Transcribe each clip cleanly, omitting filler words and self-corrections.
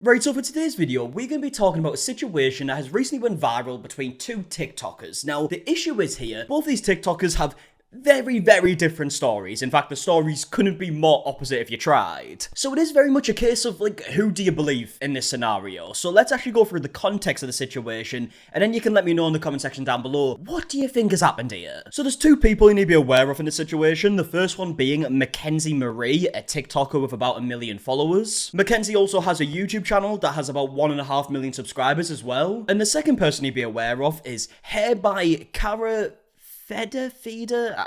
Right, so for today's video, we're going to be talking about a situation that has recently went viral between two TikTokers. Now, the issue is here, both these TikTokers have very different stories. In fact, the stories couldn't be more opposite if you tried. So it is very much a case of, like, who do you believe in this scenario? So let's actually go through the context of the situation, and then you can let me know in the comment section down below, what do you think has happened here? So there's two people you need to be aware of in this situation. The first one being Mackenzie Marie, a TikToker with about 1 million followers. Mackenzie also has a YouTube channel that has about 1.5 million subscribers as well. And the second person you need to be aware of is hairbycarafeder.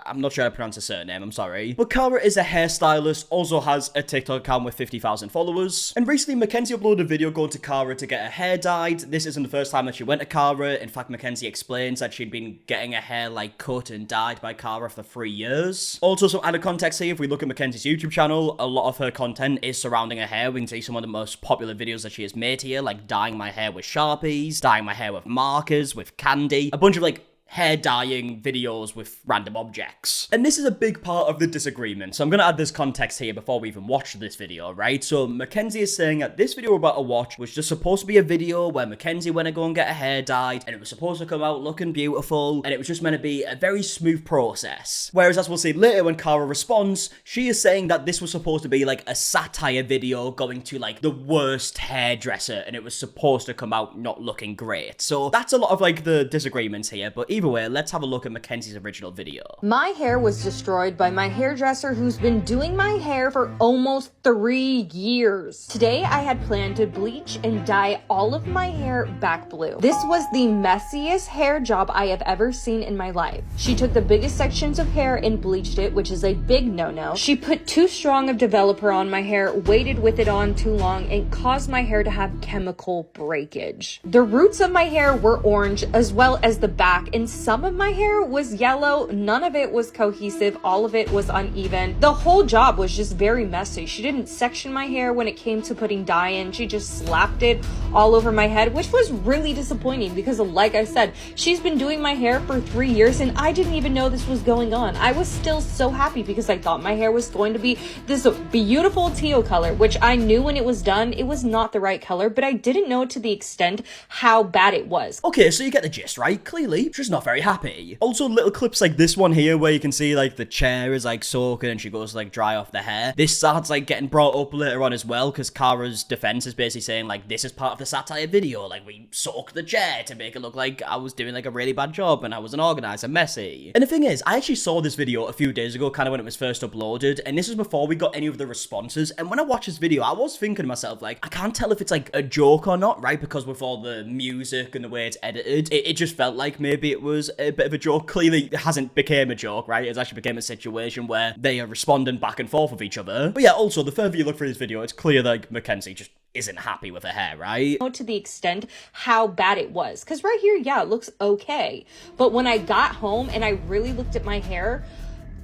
I'm not sure how to pronounce her surname, I'm sorry. But Cara is a hairstylist, also has a TikTok account with 50,000 followers. And recently, Mackenzie uploaded a video going to Cara to get her hair dyed. This isn't the first time that she went to Cara. In fact, Mackenzie explains that she'd been getting her hair, like, cut and dyed by Cara for 3 years. Also, some added context here, if we look at Mackenzie's YouTube channel, a lot of her content is surrounding her hair. We can see some of the most popular videos that she has made here, like dyeing my hair with Sharpies, dyeing my hair with markers, with candy, a bunch of, like, hair dyeing videos with random objects. And this is a big part of the disagreement, so I'm gonna add this context here before we even watch this video, right? So Mackenzie is saying that this video we're about to watch was just supposed to be a video where Mackenzie went to go and get her hair dyed, and it was supposed to come out looking beautiful, and it was just meant to be a very smooth process. Whereas, as we'll see later when Cara responds, she is saying that this was supposed to be like a satire video going to like the worst hairdresser, and it was supposed to come out not looking great. So that's a lot of like the disagreements here, but either way, let's have a look at Mackenzie's original video. My hair was destroyed by my hairdresser who's been doing my hair for almost 3 years. Today, I had planned to bleach and dye all of my hair back blue. This was the messiest hair job I have ever seen in my life. She took the biggest sections of hair and bleached it, which is a big no-no. She put too strong of developer on my hair, waited with it on too long, and caused my hair to have chemical breakage. The roots of my hair were orange, as well as the back, and some of my hair was yellow. None of it was cohesive. All of it was uneven. The whole job was just very messy. She didn't section my hair when it came to putting dye in. She just slapped it all over my head, which was really disappointing because, like I said, she's been doing my hair for 3 years and I didn't even know this was going on. I was still so happy because I thought my hair was going to be this beautiful teal color, which I knew when it was done, it was not the right color, but I didn't know to the extent how bad it was. Okay, so you get the gist, right? Clearly, she's not very happy. Also, little clips like this one here where you can see like the chair is like soaking and she goes to like dry off the hair. This starts like getting brought up later on as well because Cara's defense is basically saying like this is part of the satire video, like we soaked the chair to make it look like I was doing like a really bad job and I was unorganized and messy. And the thing is, I actually saw this video a few days ago, kind of when it was first uploaded, and this was before we got any of the responses. And when I watched this video, I was thinking to myself like, I can't tell if it's like a joke or not, right? Because with all the music and the way it's edited, it just felt like maybe it was a bit of a joke. Clearly it hasn't became a joke, right? It's actually became a situation where they are responding back and forth with each other. But yeah, also the further you look through this video, it's clear that like, Mackenzie just isn't happy with her hair, right? To the extent how bad it was. Because right here, yeah, it looks okay. But when I got home and I really looked at my hair,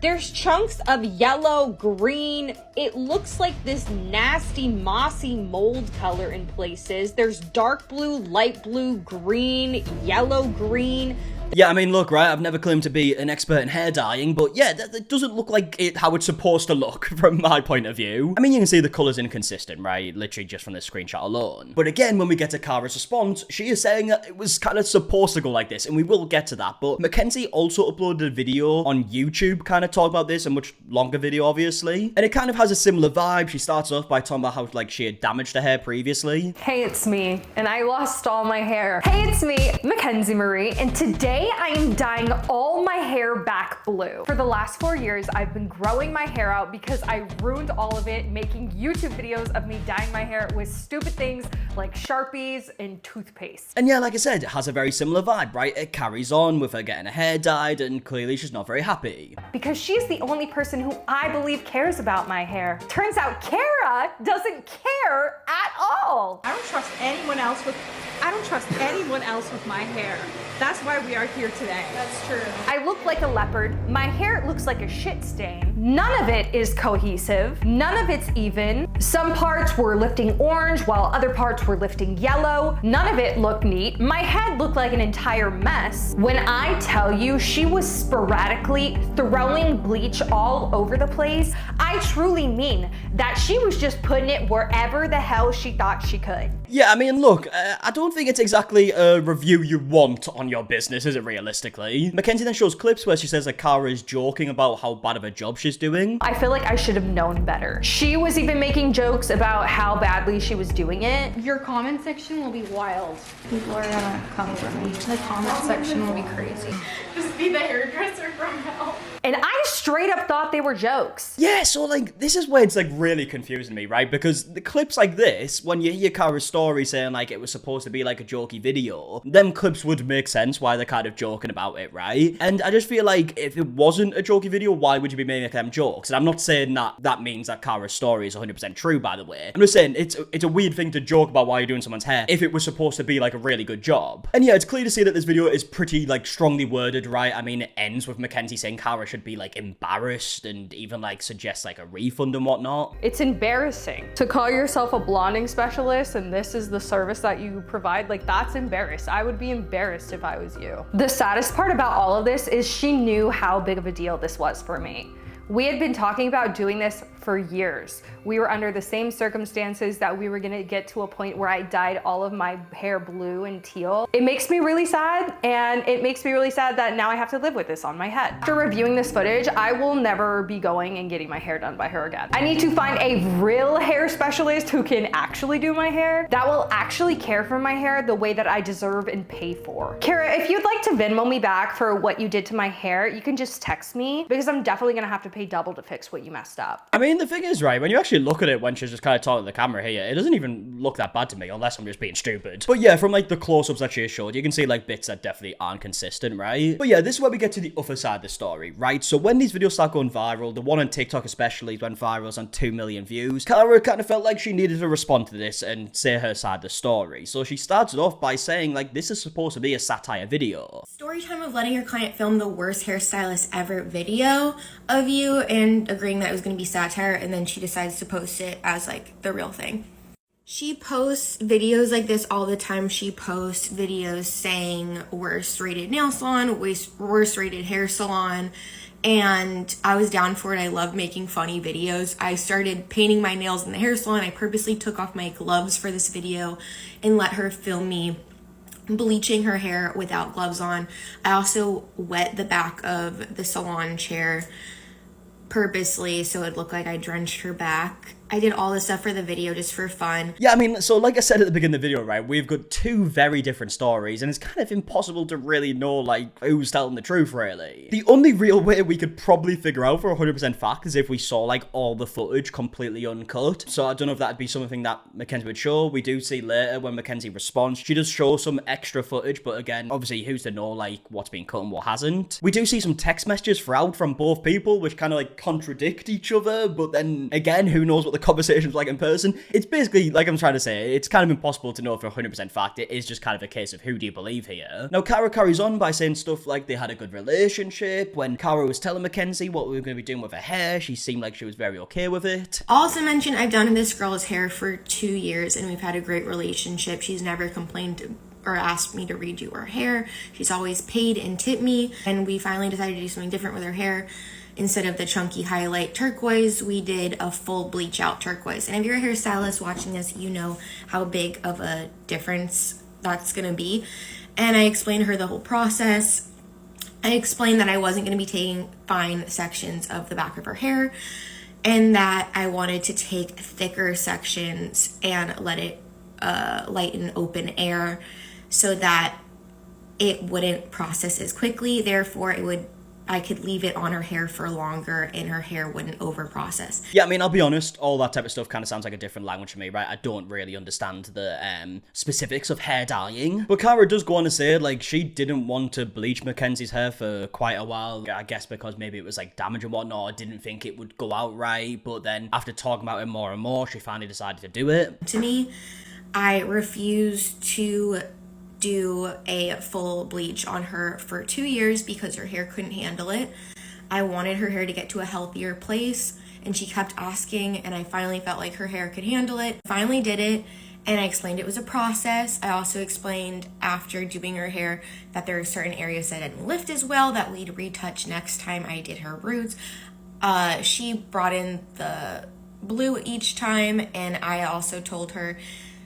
there's chunks of yellow, green. It looks like this nasty, mossy mold color in places. There's dark blue, light blue, green, yellow, green. Yeah, I mean, look, right, I've never claimed to be an expert in hair dyeing, but yeah, that doesn't look like how it's supposed to look from my point of view. I mean, you can see the colour's inconsistent, right, literally just from this screenshot alone. But again, when we get to Cara's response, she is saying that it was kind of supposed to go like this, and we will get to that, but Mackenzie also uploaded a video on YouTube kind of talking about this, a much longer video, obviously, and it kind of has a similar vibe. She starts off by talking about how, like, she had damaged her hair previously. Hey, it's me, and I lost all my hair. Hey, it's me, Mackenzie Marie, and today I am dyeing all my hair back blue. For the last 4 years, I've been growing my hair out because I ruined all of it making YouTube videos of me dyeing my hair with stupid things like Sharpies and toothpaste. And yeah, like I said, it has a very similar vibe, right? It carries on with her getting her hair dyed, and clearly she's not very happy. Because she's the only person who I believe cares about my hair. Turns out Cara doesn't care at all. I don't trust anyone else with my hair. That's why we are here today. That's true. I look like a leopard. My hair looks like a shit stain. None of it is cohesive. None of it's even. Some parts were lifting orange while other parts were lifting yellow. None of it looked neat. My head looked like an entire mess. When I tell you she was sporadically throwing bleach all over the place, I truly mean that she was just putting it wherever the hell she thought she could. Yeah, I mean, look, I don't think it's exactly a review you want on your business, is it, realistically? Mackenzie then shows clips where she says that Cara is joking about how bad of a job she's doing. I feel like I should have known better. She was even making jokes about how badly she was doing it. Your comment section will be wild. People are gonna come for me. The comment section will be crazy. Just be the hairdresser from hell. And I straight up thought they were jokes. Yeah, so, like, this is where it's, like, really confusing me, right? Because the clips like this, when you hear Cara's story saying, like, it was supposed to be, like, a jokey video, them clips would make sense why they're kind of joking about it, right? And I just feel like if it wasn't a jokey video, why would you be making them jokes? And I'm not saying that that means that Cara's story is 100% true, by the way. I'm just saying it's a weird thing to joke about why you're doing someone's hair if it was supposed to be, like, a really good job. And yeah, it's clear to see that this video is pretty, like, strongly worded, right? I mean, it ends with Mackenzie saying Cara should be, like, embarrassed and even, like, suggest, like, a refund and whatnot. It's embarrassing to call yourself a blonding specialist and this is the service that you provide. Like, that's embarrassed. I would be embarrassed if I was you. The saddest part about all of this is she knew how big of a deal this was for me. We had been talking about doing this for years. We were under the same circumstances that we were gonna get to a point where I dyed all of my hair blue and teal. It makes me really sad, and it makes me really sad that now I have to live with this on my head. After reviewing this footage, I will never be going and getting my hair done by her again. I need to find a real hair specialist who can actually do my hair, that will actually care for my hair the way that I deserve and pay for. Kara, if you'd like to Venmo me back for what you did to my hair, you can just text me, because I'm definitely gonna have to pay double to fix what you messed up. I mean, the thing is, right, when you actually look at it when she's just kind of talking to the camera here, it doesn't even look that bad to me, unless I'm just being stupid. But yeah, from, like, the close-ups that she has showed, you can see, like, bits that definitely aren't consistent, right? But yeah, this is where we get to the other side of the story, right? So when these videos start going viral, the one on TikTok especially went viral, it's on 2 million views, Cara kind of felt like she needed to respond to this and say her side of the story. So she starts it off by saying, like, this is supposed to be a satire video. Story time of letting your client film the worst hairstylist ever video of you and agreeing that it was going to be satire, and then she decides to post it as, like, the real thing. She posts videos like this all the time. She posts videos saying worst rated nail salon, worst rated hair salon, and I was down for it. I love making funny videos. I started painting my nails in the hair salon. I purposely took off my gloves for this video and let her film me bleaching her hair without gloves on. I also wet the back of the salon chair purposely so it looked like I drenched her back. I did all this stuff for the video just for fun. Yeah, I mean, so like I said at the beginning of the video, right, we've got two very different stories, and it's kind of impossible to really know, like, who's telling the truth, really. The only real way we could probably figure out for 100% fact is if we saw, like, all the footage completely uncut. So I don't know if that'd be something that Mackenzie would show. We do see later when Mackenzie responds, she does show some extra footage, but again, obviously, who's to know, like, what's been cut and what hasn't. We do see some text messages throughout from both people, which kind of, like, contradict each other, but then, again, who knows what the conversation's like in person. It's basically, like I'm trying to say, it's kind of impossible to know for 100% fact. It is just kind of a case of who do you believe here. Now, Cara carries on by saying stuff like they had a good relationship. When Cara was telling Mackenzie what we were going to be doing with her hair, she seemed like she was very okay with it. Also mentioned, I've done this girl's hair for 2 years and we've had a great relationship. She's never complained or asked me to redo her hair. She's always paid and tipped me, and we finally decided to do something different with her hair. Instead of the chunky highlight turquoise, we did a full bleach out turquoise. And if you're a hairstylist watching this, you know how big of a difference that's gonna be. And I explained to her the whole process. I explained that I wasn't gonna be taking fine sections of the back of her hair, and that I wanted to take thicker sections and let it lighten open air so that it wouldn't process as quickly. Therefore, I could leave it on her hair for longer and her hair wouldn't over process. Yeah, I mean, I'll be honest, all that type of stuff kind of sounds like a different language to me, right? I don't really understand the specifics of hair dyeing. But Cara does go on to say, like, she didn't want to bleach Mackenzie's hair for quite a while. I guess because maybe it was, like, damage and whatnot, or didn't think it would go out right. But then after talking about it more and more, she finally decided to do it. To me, I refused to do a full bleach on her for 2 years because her hair couldn't handle it. I wanted her hair to get to a healthier place, and she kept asking, and I finally felt like her hair could handle it. Finally did it, and I explained it was a process. I also explained after doing her hair that there are certain areas that didn't lift as well that we'd retouch next time I did her roots. She brought in the blue each time, and I also told her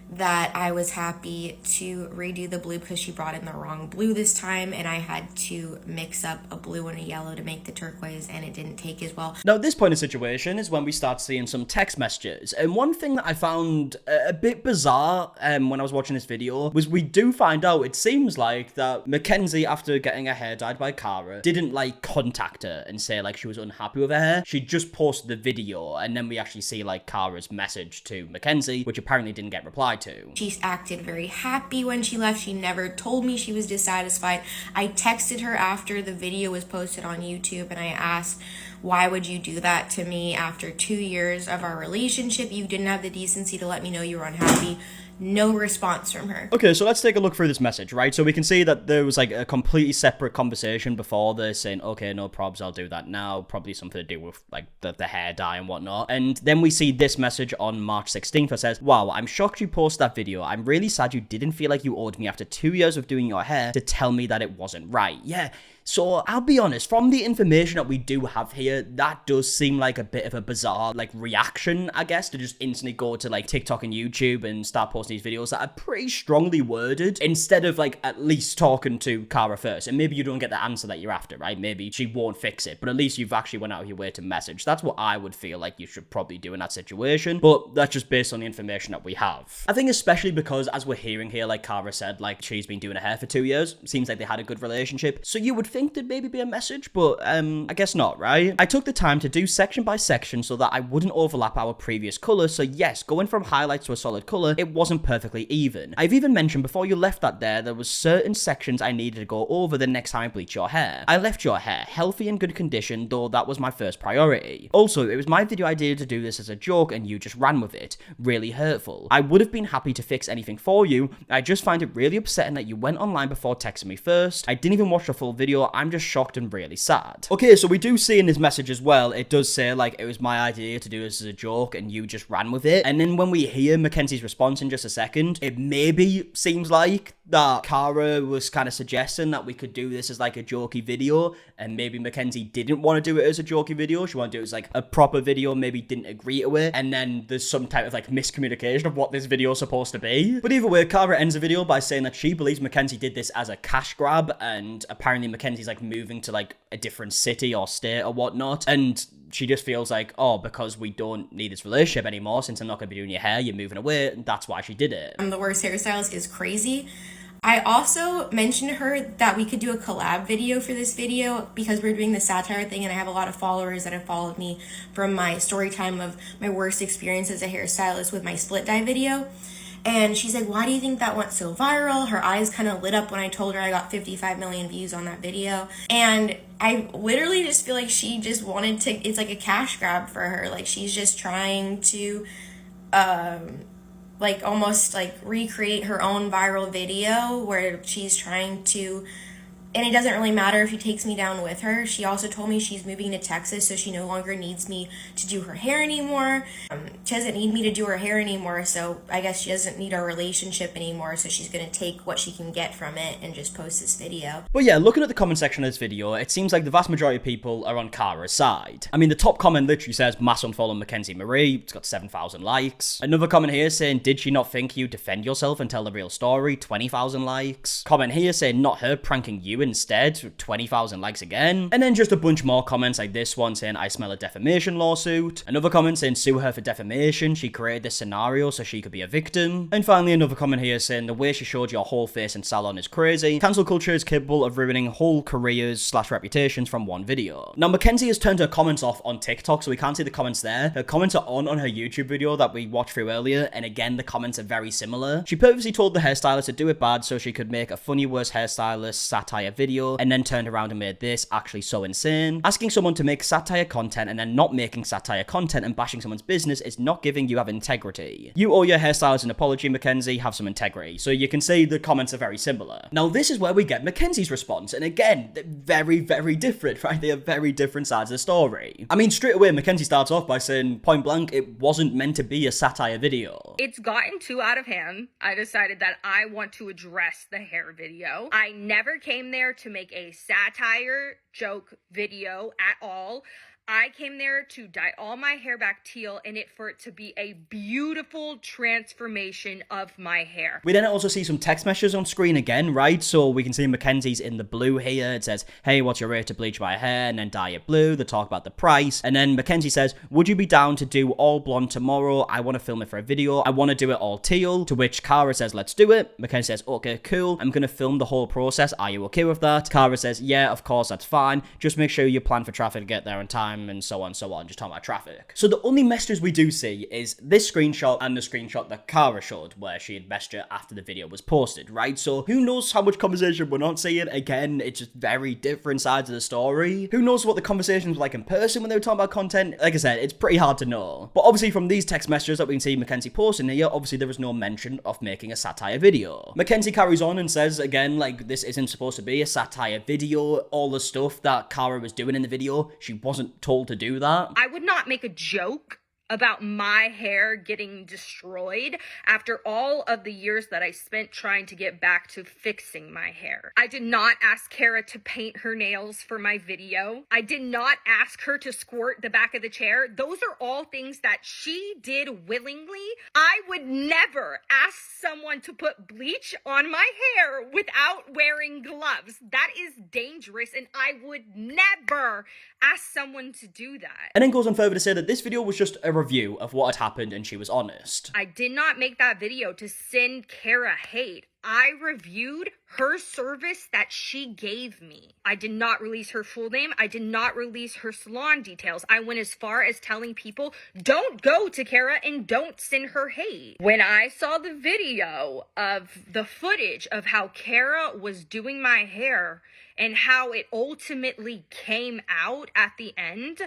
that I was happy to redo the blue because she brought in the wrong blue this time, and I had to mix up a blue and a yellow to make the turquoise, and it didn't take as well. Now, at this point in the situation is when we start seeing some text messages, and one thing that I found a bit bizarre when I was watching this video was we do find out it seems like that Mackenzie, after getting her hair dyed by Cara, didn't like contact her and say like she was unhappy with her hair. She just posted the video, and then we actually see like Cara's message to Mackenzie, which apparently didn't get replied to. She acted very happy when she left. She never told me she was dissatisfied. I texted her after the video was posted on YouTube, and I asked, why would you do that to me after 2 years of our relationship? You didn't have the decency to let me know you were unhappy. No response from her. Okay, so let's take a look through this message, right? So we can see that there was like a completely separate conversation before this saying, okay, no probs, I'll do that now. Probably something to do with like the hair dye and whatnot. And then we see this message on March 16th that says, wow, I'm shocked you posted that video. I'm really sad you didn't feel like you owed me after 2 years of doing your hair to tell me that it wasn't right. Yeah. So I'll be honest, from the information that we do have here, that does seem like a bit of a bizarre like reaction, I guess, to just instantly go to like TikTok and YouTube and start posting these videos that are pretty strongly worded instead of like at least talking to Cara first. And maybe you don't get the answer that you're after, right? Maybe she won't fix it, but at least you've actually went out of your way to message. That's what I would feel like you should probably do in that situation, but that's just based on the information that we have. I think especially because as we're hearing here, like Cara said, like she's been doing her hair for 2 years. Seems like they had a good relationship. So you would think there'd maybe be a message, but I guess not, right? I took the time to do section by section so that I wouldn't overlap our previous color. So yes, going from highlights to a solid color, it wasn't perfectly even. I've even mentioned before you left that there was certain sections I needed to go over the next time I bleach your hair. I left your hair healthy and good condition, though that was my first priority. Also, it was my video idea to do this as a joke and you just ran with it. Really hurtful. I would have been happy to fix anything for you. I just find it really upsetting that you went online before texting me first. I didn't even watch the full video. I'm just shocked and really sad. Okay, so we do see in this message as well, it does say like it was my idea to do this as a joke and you just ran with it. And then when we hear Mackenzie's response in just a second, it maybe seems like that Cara was kind of suggesting that we could do this as like a jokey video, and maybe Mackenzie didn't want to do it as a jokey video. She wanted to do it as like a proper video, maybe didn't agree to it, and then there's some type of like miscommunication of what this video is supposed to be. But either way, Cara ends the video by saying that she believes Mackenzie did this as a cash grab, and apparently Mackenzie's like moving to like a different city or state or whatnot, and she just feels like, oh, because we don't need this relationship anymore, since I'm not going to be doing your hair, you're moving away, and that's why she did it. The worst hairstylist is crazy. I also mentioned to her that we could do a collab video for this video because we're doing the satire thing, and I have a lot of followers that have followed me from my story time of my worst experience as a hairstylist with my split dye video. And she's like, why do you think that went so viral? Her eyes kind of lit up when I told her I got 55 million views on that video. And I literally just feel like she just wanted to, it's like a cash grab for her. Like she's just trying to, like almost like recreate her own viral video where she's trying to, and it doesn't really matter if she takes me down with her. She also told me she's moving to Texas, so she no longer needs me to do her hair anymore. She doesn't need me to do her hair anymore, so I guess she doesn't need our relationship anymore, so she's going to take what she can get from it and just post this video. But yeah, looking at the comment section of this video, it seems like the vast majority of people are on Cara's side. I mean, the top comment literally says, mass unfollow Mackenzie Marie. It's got 7,000 likes. Another comment here saying, did she not think you defend yourself and tell the real story? 20,000 likes. Comment here saying, not her pranking you instead, 20,000 likes again. And then just a bunch more comments like this one saying, I smell a defamation lawsuit. Another comment saying, sue her for defamation. She created this scenario so she could be a victim. And finally, another comment here saying, the way she showed your whole face in salon is crazy. Cancel culture is capable of ruining whole careers / reputations from one video. Now, Mackenzie has turned her comments off on TikTok, so we can't see the comments there. Her comments are on her YouTube video that we watched through earlier, and again, the comments are very similar. She purposely told the hairstylist to do it bad so she could make a funny worst hairstylist satire video and then turned around and made this actually so insane. Asking someone to make satire content and then not making satire content and bashing someone's business is not giving you have integrity. You owe your hairstylist an apology, Mackenzie, have some integrity. So you can see the comments are very similar. Now this is where we get Mackenzie's response, and again, they're very, very different, right? They are very different sides of the story. I mean, straight away, Mackenzie starts off by saying, point blank, it wasn't meant to be a satire video. It's gotten too out of hand. I decided that I want to address the hair video. I never came there to make a satire joke video at all. I came there to dye all my hair back teal and for it to be a beautiful transformation of my hair. We then also see some text messages on screen again, right? So we can see Mackenzie's in the blue here. It says, hey, what's your rate to bleach my hair? And then dye it blue. They talk about the price. And then Mackenzie says, would you be down to do all blonde tomorrow? I want to film it for a video. I want to do it all teal. To which Cara says, let's do it. Mackenzie says, okay, cool. I'm going to film the whole process. Are you okay with that? Cara says, yeah, of course, that's fine. Just make sure you plan for traffic to get there on time, and so on, just talking about traffic. So the only messages we do see is this screenshot and the screenshot that Cara showed, where she had messaged her after the video was posted, right? So who knows how much conversation we're not seeing? Again, it's just very different sides of the story. Who knows what the conversations were like in person when they were talking about content? Like I said, it's pretty hard to know. But obviously from these text messages that we can see Mackenzie posting here, obviously there was no mention of making a satire video. Mackenzie carries on and says, again, like, this isn't supposed to be a satire video. All the stuff that Cara was doing in the video, she wasn't told to do that. I would not make a joke about my hair getting destroyed after all of the years that I spent trying to get back to fixing my hair. I did not ask Cara to paint her nails for my video. I did not ask her to squirt the back of the chair. Those are all things that she did willingly. I would never ask someone to put bleach on my hair without wearing gloves. That is dangerous, and I would never ask someone to do that. And then goes on further to say that this video was just a review of what had happened and she was honest. I did not make that video to send Cara hate. I reviewed her service that she gave me. I did not release her full name. I did not release her salon details. I went as far as telling people, don't go to Cara and don't send her hate. When I saw the video of the footage of how Cara was doing my hair and how it ultimately came out at the end,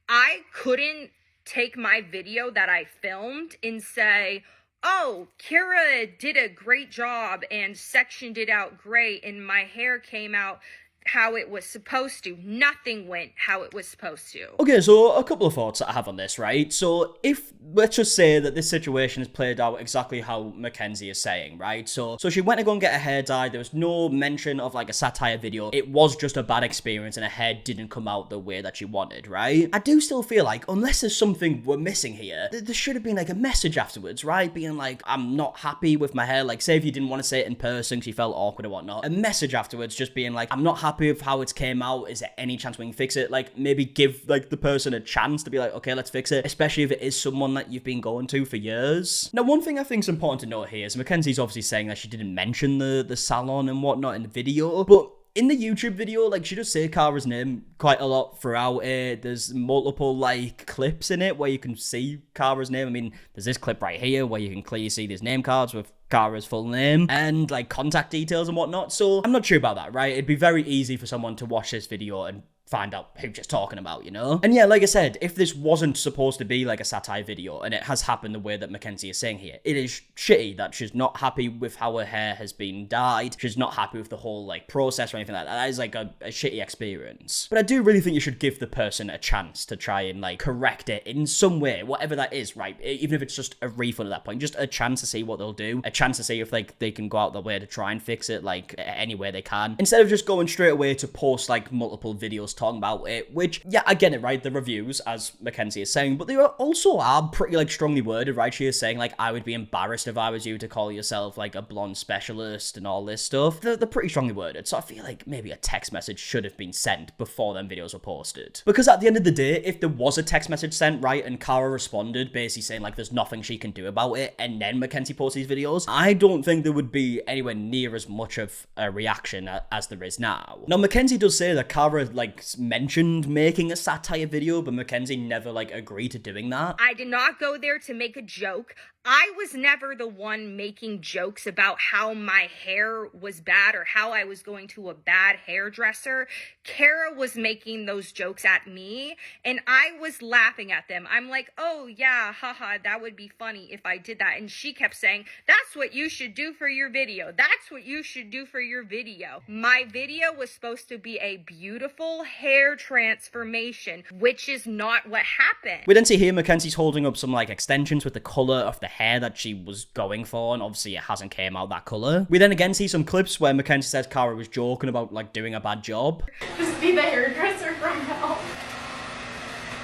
I couldn't take my video that I filmed and say, oh, Cara did a great job and sectioned it out great and my hair came out how it was supposed to. Nothing went how it was supposed to. Okay, so a couple of thoughts that I have on this, right? So if, let's just say that this situation is played out exactly how Mackenzie is saying, right? So she went to go and get her hair dyed. There was no mention of like a satire video. It was just a bad experience and her hair didn't come out the way that she wanted, right? I do still feel like, unless there's something we're missing here, there should have been like a message afterwards, right? Being like, I'm not happy with my hair. Like, say if you didn't want to say it in person because you felt awkward or whatnot. A message afterwards just being like, I'm not happy with how it came out. Is there any chance we can fix it? Like, maybe give like the person a chance to be like, okay, let's fix it, especially if it is someone that you've been going to for years. Now, one thing I think is important to note here is Mackenzie's obviously saying that she didn't mention the salon and whatnot in the video, but in the YouTube video, like, she does say Cara's name quite a lot throughout it. There's multiple, like, clips in it where you can see Cara's name. I mean, there's this clip right here where you can clearly see these name cards with Cara's full name and, like, contact details and whatnot. So I'm not sure about that, right? It'd be very easy for someone to watch this video and find out who she's talking about, you know? And yeah, like I said, if this wasn't supposed to be like a satire video and it has happened the way that Mackenzie is saying here, it is shitty that she's not happy with how her hair has been dyed. She's not happy with the whole like process or anything like that. That is like a shitty experience. But I do really think you should give the person a chance to try and like correct it in some way, whatever that is, right? Even if it's just a refund at that point, just a chance to see what they'll do, a chance to see if like they can go out their way to try and fix it like any way they can, instead of just going straight away to post like multiple videos talking about it, which, yeah, I get it, right? The reviews, as Mackenzie is saying, but they also are pretty, like, strongly worded, right? She is saying, like, I would be embarrassed if I was you to call yourself, like, a blonde specialist and all this stuff. They're pretty strongly worded, so I feel like maybe a text message should have been sent before them videos were posted. Because at the end of the day, if there was a text message sent, right, and Cara responded, basically saying, like, there's nothing she can do about it, and then Mackenzie posts these videos, I don't think there would be anywhere near as much of a reaction as there is now. Now, Mackenzie does say that Cara, like, mentioned making a satire video, but Mackenzie never like agreed to doing that. I did not go there to make a joke. I was never the one making jokes about how my hair was bad or how I was going to a bad hairdresser. Kara was making those jokes at me and I was laughing at them. I'm like, oh yeah, haha, that would be funny if I did that. And she kept saying, that's what you should do for your video. That's what you should do for your video. My video was supposed to be a beautiful hair transformation, which is not what happened. We then see here Mackenzie's holding up some like extensions with the colour of the hair that she was going for, and obviously it hasn't came out that colour. We then again see some clips where Mackenzie says Kara was joking about like doing a bad job. Just be the hairdresser from hell.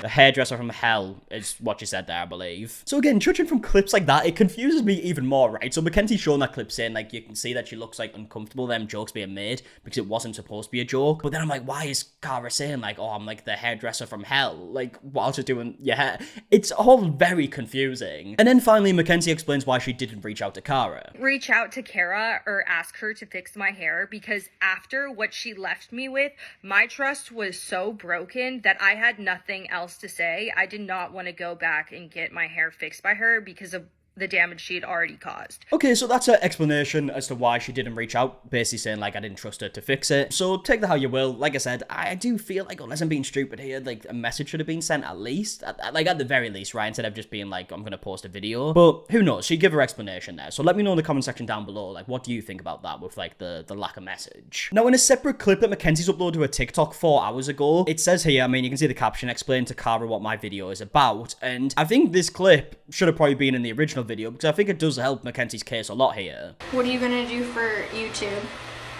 The hairdresser from hell is what you said there, I believe. So again, judging from clips like that, it confuses me even more, right? So Mackenzie's showing that clip saying, like, you can see that she looks, like, uncomfortable, them jokes being made, because it wasn't supposed to be a joke. But then I'm like, why is Kara saying, like, oh, I'm, like, the hairdresser from hell? Like, while she's doing your hair? It's all very confusing. And then finally, Mackenzie explains why she didn't reach out to Kara. Reach out to Kara or ask her to fix my hair, because after what she left me with, my trust was so broken that I had nothing else to say. I did not want to go back and get my hair fixed by her because of the damage she had already caused. Okay, so that's her explanation as to why she didn't reach out, basically saying, like, I didn't trust her to fix it. So take that how you will. Like I said, I do feel like, unless I'm being stupid here, like, a message should have been sent at least. Like, at the very least, right? Instead of just being like, I'm gonna post a video. But who knows? She gave her explanation there. So let me know in the comment section down below, like, what do you think about that with, like, the lack of message? Now, in a separate clip that Mackenzie's uploaded to a TikTok 4 hours ago, it says here, I mean, you can see the caption, explain to Kara what my video is about. And I think this clip should have probably been in the original video, because I think it does help Mackenzie's case a lot here. What are you gonna do for YouTube?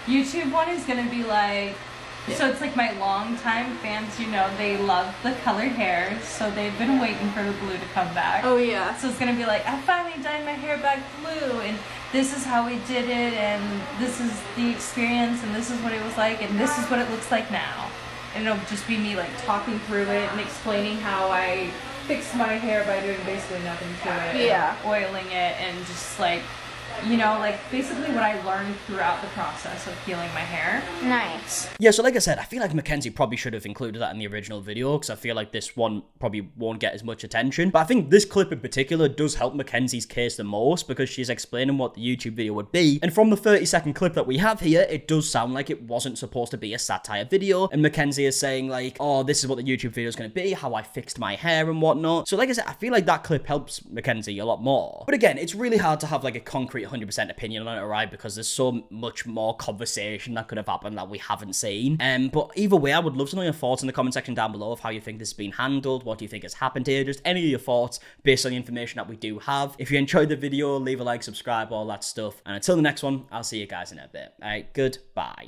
YouTube one is gonna be like, so it's like my long-time fans, you know, they love the colored hair, so they've been waiting for the blue to come back. Oh yeah. So it's gonna be like, I finally dyed my hair back blue, and this is how we did it, and this is the experience, and this is what it was like, and this is what it looks like now. And it'll just be me like talking through it and explaining how I fixed my hair by doing basically nothing to it. Yeah. And oiling it and just like, you know, like basically what I learned throughout the process of healing my hair. Nice. Yeah, so like I said, I feel like Mackenzie probably should have included that in the original video, because I feel like this one probably won't get as much attention. But I think this clip in particular does help Mackenzie's case the most, because she's explaining what the YouTube video would be. And from the 30-second clip that we have here, it does sound like it wasn't supposed to be a satire video. And Mackenzie is saying like, oh, this is what the YouTube video is going to be, how I fixed my hair and whatnot. So like I said, I feel like that clip helps Mackenzie a lot more. But again, it's really hard to have like a concrete 100% opinion on it, right? Because there's so much more conversation that could have happened that we haven't seen. But either way, I would love to know your thoughts in the comment section down below of how you think this has been handled, what do you think has happened here, just any of your thoughts based on the information that we do have. If you enjoyed the video, leave a like, subscribe, all that stuff. And until the next one, I'll see you guys in a bit. Alright, goodbye.